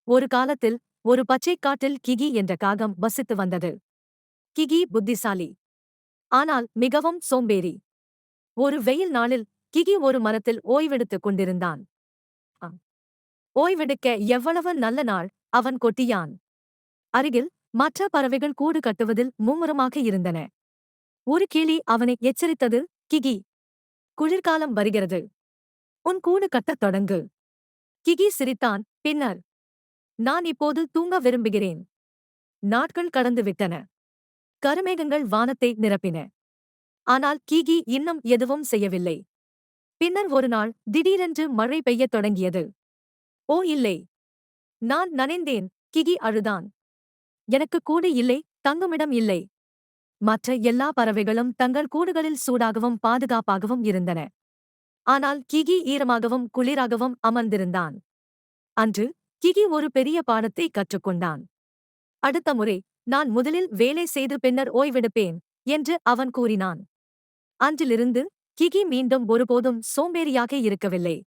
ஒரு காலத்தில் ஒரு பச்சைக் காட்டில் கிகி என்ற காகம் வசித்து வந்தது. கிகி புத்திசாலி. ஆனால் மிகவும் சோம்பேறி. ஒரு வெயில் நாளில் கிகி ஒரு மரத்தில் ஓய்வெடுத்துக் கொண்டிருந்தான். அ. ஓய்வெடுக்க எவ்வளவு நல்ல நாள், அவன் கொட்டியான். அருகில் மற்ற பறவைகள் கூடு கட்டுவதில் மும்முரமாக இருந்தன. ஒரு கிளி அவனை எச்சரித்தது, கிகி, குளிர்காலம் வருகிறது. உன் கூடு கட்டத் தொடங்கு. கிகி சிரித்தான், பின்னர், நான் இப்போது தூங்க விரும்புகிறேன். நாட்கள் கடந்துவிட்டன. கருமேகங்கள் வானத்தை நிரப்பின. ஆனால் கிகி இன்னும் எதுவும் செய்யவில்லை. பின்னர் ஒரு நாள் திடீரென்று மழை பெய்யத் தொடங்கியது. ஓ இல்லை! நான் நனைந்தேன், கிகி அழுதான். எனக்கு கூடு இல்லை, தங்குமிடம் இல்லை. மற்ற எல்லா பறவைகளும் தங்கள் கூடுகளில் சூடாகவும் பாதுகாப்பாகவும் இருந்தன. ஆனால் கிகி ஈரமாகவும் குளிராகவும் அமர்ந்திருந்தான். அன்று கிகி ஒரு பெரிய பாடத்தை கற்றுக்கொண்டான். அடுத்த முறை நான் முதலில் வேலை செய்து பின்னர் ஓய்வெடுப்பேன் என்று அவன் கூறினான். அன்றிலிருந்து கிகி மீண்டும் ஒருபோதும் சோம்பேறியாக இருக்கவில்லை.